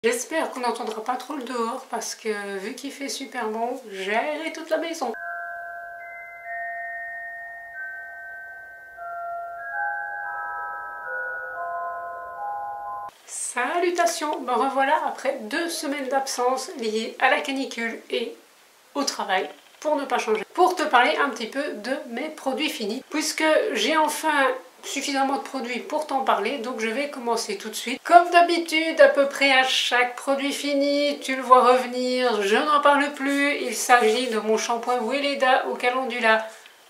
J'espère qu'on n'entendra pas trop le dehors parce que vu qu'il fait super bon, j'ai aéré toute la maison. Salutations, me revoilà après 2 semaines d'absence liées à la canicule et au travail, pour ne pas changer, pour te parler un petit peu de mes produits finis, puisque j'ai enfin suffisamment de produits pour t'en parler, donc je vais commencer tout de suite. Comme d'habitude, à peu près à chaque produit fini, tu le vois revenir, je n'en parle plus, il s'agit de mon shampoing Weleda au calendula,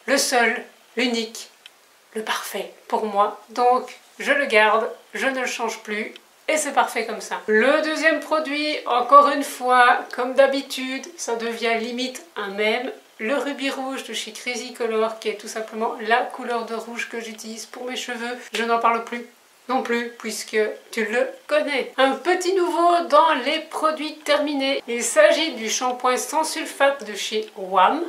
le seul, l'unique, le parfait pour moi, donc je le garde, je ne le change plus. Et c'est parfait comme ça. Le deuxième produit, encore une fois, comme d'habitude, ça devient limite un mème. Le rubis rouge de chez Crazy Color, qui est tout simplement la couleur de rouge que j'utilise pour mes cheveux. Je n'en parle plus non plus, puisque tu le connais. Un petit nouveau dans les produits terminés. Il s'agit du shampoing sans sulfate de chez WAM.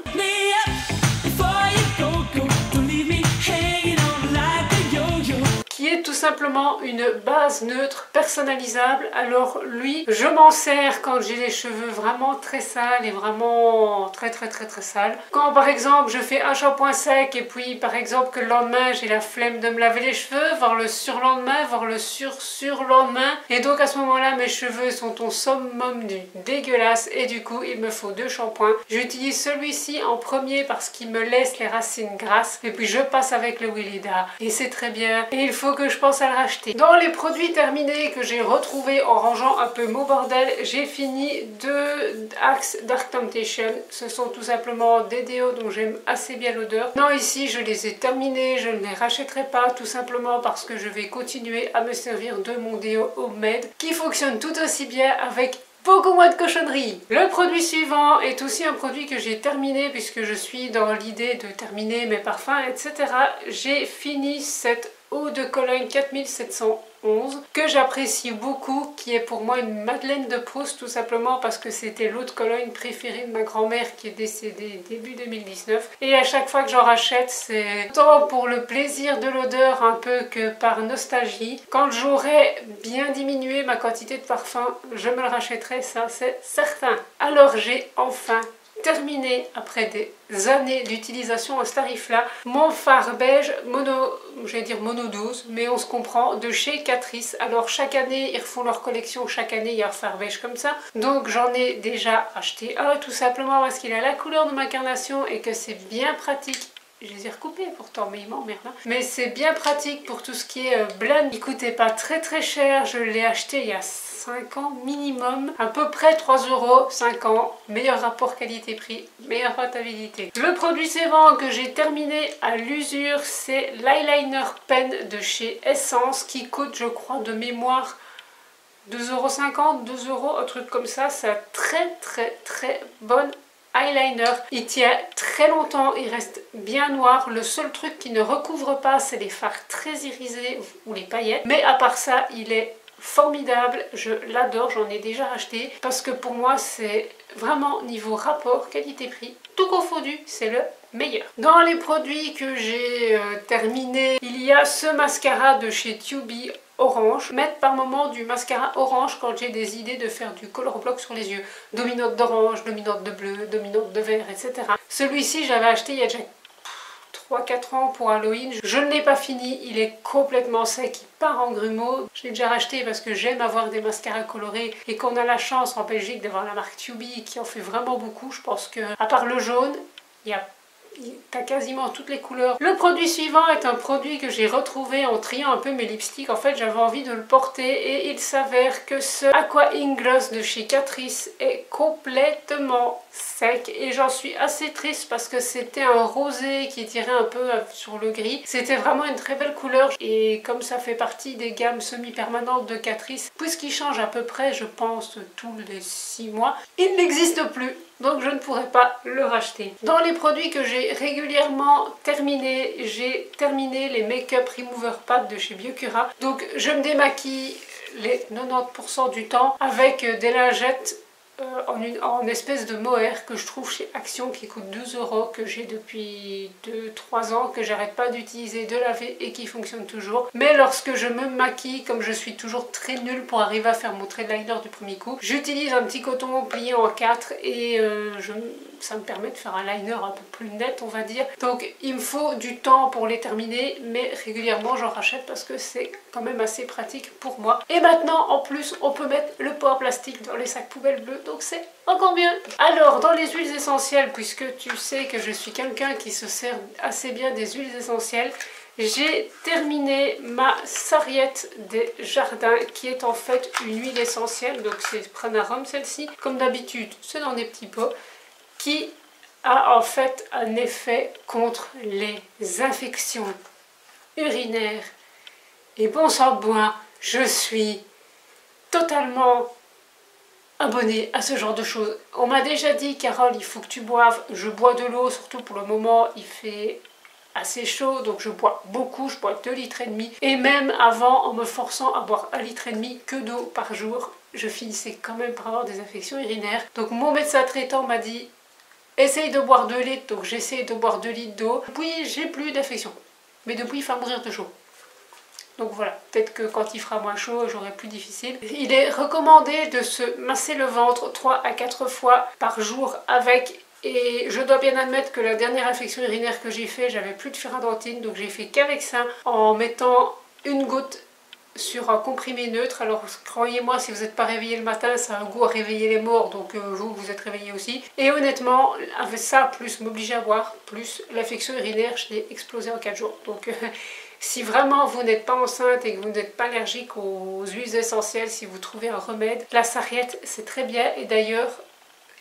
Qui est tout simplement une base neutre personnalisable. Alors lui, je m'en sers quand j'ai les cheveux vraiment très sales et vraiment très sales. Quand par exemple je fais un shampoing sec et puis par exemple que le lendemain j'ai la flemme de me laver les cheveux, voire le surlendemain, voire le surlendemain, et donc à ce moment-là mes cheveux sont au summum du dégueulasse et du coup il me faut 2 shampoings. J'utilise celui-ci en premier parce qu'il me laisse les racines grasses et puis je passe avec le Weleda et c'est très bien et il faut que je pense à le racheter. Dans les produits terminés que j'ai retrouvés en rangeant un peu mon bordel, j'ai fini 2 Axe Dark Temptation. Ce sont tout simplement des déos dont j'aime assez bien l'odeur. Non, ici je les ai terminés, je ne les rachèterai pas tout simplement parce que je vais continuer à me servir de mon déo Homemade qui fonctionne tout aussi bien avec beaucoup moins de cochonneries. Le produit suivant est aussi un produit que j'ai terminé puisque je suis dans l'idée de terminer mes parfums, etc. J'ai fini cette eau de Cologne 4711 que j'apprécie beaucoup, qui est pour moi une Madeleine de Proust tout simplement parce que c'était l'eau de Cologne préférée de ma grand-mère qui est décédée début 2019 et à chaque fois que j'en rachète c'est tant pour le plaisir de l'odeur un peu que par nostalgie. Quand j'aurai bien diminué ma quantité de parfum, je me le rachèterai, ça c'est certain. Alors j'ai enfin terminé après des années d'utilisation à ce tarif-là, mon fard beige monodose, mais on se comprend, de chez Catrice. Alors chaque année, ils refont leur collection, chaque année il y a un fard beige comme ça. Donc j'en ai déjà acheté un, tout simplement parce qu'il a la couleur de ma carnation et que c'est bien pratique. Je les ai recoupés pourtant, mais ils m'emmerdent. Mais c'est bien pratique pour tout ce qui est blend. Il coûtait pas très cher, je l'ai acheté il y a 5 ans minimum, à peu près 3 €, 5 ans, meilleur rapport qualité-prix, meilleure rentabilité. Le produit suivant que j'ai terminé à l'usure, c'est l'eyeliner pen de chez Essence qui coûte, je crois, de mémoire 2,50 €, 2 €, un truc comme ça. C'est un très bonne eyeliner. Il tient très longtemps, il reste bien noir. Le seul truc qui ne recouvre pas, c'est les fards très irisés ou les paillettes. Mais à part ça, il est formidable, je l'adore, j'en ai déjà racheté parce que pour moi c'est vraiment niveau rapport qualité-prix, tout confondu, c'est le meilleur. Dans les produits que j'ai terminés, il y a ce mascara de chez Tubi orange. Mettre par moment du mascara orange quand j'ai des idées de faire du color block sur les yeux. Dominote d'orange, dominote de bleu, dominote de vert, etc. Celui-ci j'avais acheté il y a déjà 3-4 ans pour Halloween. Je ne l'ai pas fini, il est complètement sec, il part en grumeaux. Je l'ai déjà racheté parce que j'aime avoir des mascaras colorés et qu'on a la chance en Belgique d'avoir la marque Tubi qui en fait vraiment beaucoup. Je pense que à part le jaune, t'as quasiment toutes les couleurs. Le produit suivant est un produit que j'ai retrouvé en triant un peu mes lipsticks. En fait, j'avais envie de le porter et il s'avère que ce Aqua Ink Gloss de chez Catrice est complètement sec et j'en suis assez triste parce que c'était un rosé qui tirait un peu sur le gris. C'était vraiment une très belle couleur et comme ça fait partie des gammes semi-permanentes de Catrice, puisqu'il change à peu près, je pense, tous les 6 mois, il n'existe plus. Donc je ne pourrais pas le racheter. Dans les produits que j'ai régulièrement terminés, j'ai terminé les Make-up Remover Pad de chez Biocura. Donc je me démaquille les 90% du temps avec des lingettes en espèce de mohair que je trouve chez Action qui coûte 12 €, que j'ai depuis 2-3 ans, que j'arrête pas d'utiliser, de laver et qui fonctionne toujours. Mais lorsque je me maquille, comme je suis toujours très nulle pour arriver à faire mon trait de liner du premier coup, j'utilise un petit coton plié en 4 et ça me permet de faire un liner un peu plus net, on va dire. Donc il me faut du temps pour les terminer, mais régulièrement j'en rachète parce que c'est quand même assez pratique pour moi. Et maintenant en plus on peut mettre le port plastique dans les sacs poubelles bleus, donc c'est encore mieux. Alors dans les huiles essentielles, puisque tu sais que je suis quelqu'un qui se sert assez bien des huiles essentielles, j'ai terminé ma sarriette des jardins qui est en fait une huile essentielle, donc c'est Pranarum celle-ci, comme d'habitude c'est dans des petits pots, qui a en fait un effet contre les infections urinaires. Et bon sang de bois, je suis totalement abonnée à ce genre de choses. On m'a déjà dit, Carole, il faut que tu boives. Je bois de l'eau, surtout pour le moment, il fait assez chaud, donc je bois beaucoup, je bois 2,5 litres. Et même avant, en me forçant à boire 1,5 litre que d'eau par jour, je finissais quand même par avoir des infections urinaires. Donc mon médecin traitant m'a dit, essaye de boire 2 litres, donc j'essaye de boire 2 litres d'eau. Depuis, j'ai plus d'infection. Mais depuis, il faut mourir de chaud. Donc voilà, peut-être que quand il fera moins chaud, j'aurai plus difficile. Il est recommandé de se masser le ventre 3 à 4 fois par jour avec. Et je dois bien admettre que la dernière infection urinaire que j'ai fait, j'avais plus de ferradentine, donc j'ai fait qu'avec ça, en mettant une goutte sur un comprimé neutre. Alors croyez-moi, si vous n'êtes pas réveillé le matin, ça a un goût à réveiller les morts, donc vous êtes réveillé aussi. Et honnêtement, avec ça, plus m'obliger à boire, plus l'infection urinaire, je l'ai explosé en 4 jours. Donc si vraiment vous n'êtes pas enceinte et que vous n'êtes pas allergique aux huiles essentielles, si vous trouvez un remède, la sarriette c'est très bien. Et d'ailleurs,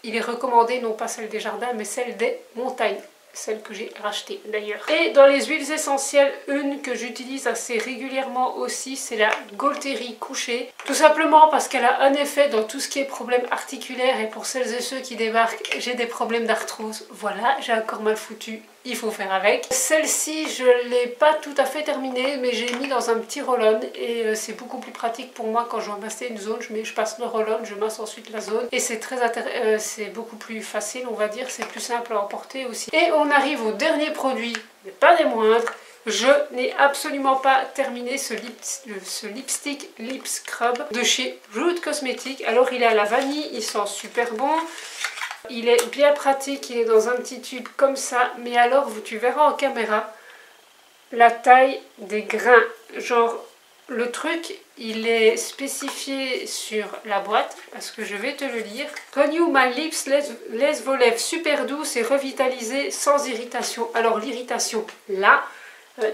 il est recommandé, non pas celle des jardins, mais celle des montagnes. Celle que j'ai rachetée d'ailleurs. Et dans les huiles essentielles, une que j'utilise assez régulièrement aussi, c'est la Gaultérie couchée. Tout simplement parce qu'elle a un effet dans tout ce qui est problème articulaire. Et pour celles et ceux qui débarquent, j'ai des problèmes d'arthrose. Voilà, j'ai un corps mal foutu, il faut faire avec. Celle-ci, je ne l'ai pas tout à fait terminée, mais j'ai mis dans un petit roll-on. Et c'est beaucoup plus pratique pour moi quand je dois masser une zone. Je passe le roll-on, je masse ensuite la zone. Et c'est beaucoup plus facile, on va dire. C'est plus simple à emporter aussi. Et on arrive au dernier produit, mais pas des moindres. Je n'ai absolument pas terminé ce lipstick Lip Scrub de chez Root Cosmetics. Alors il est à la vanille, il sent super bon. Il est bien pratique, il est dans un petit tube comme ça. Mais alors tu verras en caméra la taille des grains. Genre le truc, il est spécifié sur la boîte, parce que je vais te le lire. Renew My Lips laisse vos lèvres super douces et revitalisées sans irritation. Alors l'irritation, là,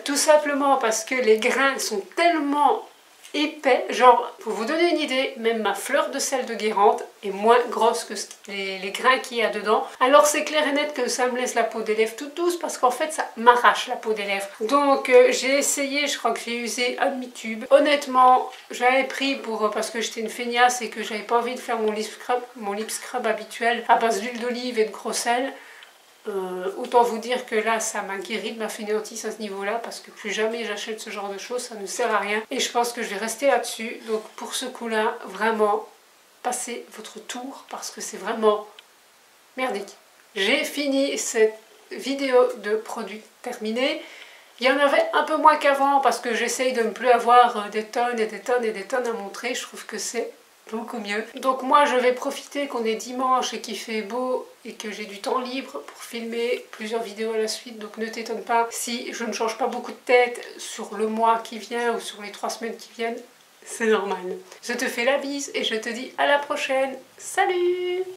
tout simplement parce que les grains sont tellement épais. Genre, pour vous donner une idée, même ma fleur de sel de Guérande est moins grosse que les grains qu'il y a dedans. Alors c'est clair et net que ça me laisse la peau des lèvres toute douce, parce qu'en fait ça m'arrache la peau des lèvres. Donc j'ai essayé, je crois que j'ai usé un demi-tube. Honnêtement, j'avais pris parce que j'étais une feignasse et que j'avais pas envie de faire mon lip scrub habituel à base d'huile d'olive et de gros sel. Autant vous dire que là ça m'a guéri de ma fainéantise à ce niveau là, parce que plus jamais j'achète ce genre de choses, ça ne sert à rien et je pense que je vais rester là dessus. Donc pour ce coup là, vraiment passez votre tour parce que c'est vraiment merdique. J'ai fini cette vidéo de produits terminée. Il y en avait un peu moins qu'avant parce que j'essaye de ne plus avoir des tonnes et des tonnes et des tonnes à montrer. Je trouve que c'est beaucoup mieux. Donc moi je vais profiter qu'on est dimanche et qu'il fait beau et que j'ai du temps libre pour filmer plusieurs vidéos à la suite. Donc ne t'étonne pas si je ne change pas beaucoup de tête sur le mois qui vient ou sur les 3 semaines qui viennent. C'est normal. Je te fais la bise et je te dis à la prochaine. Salut!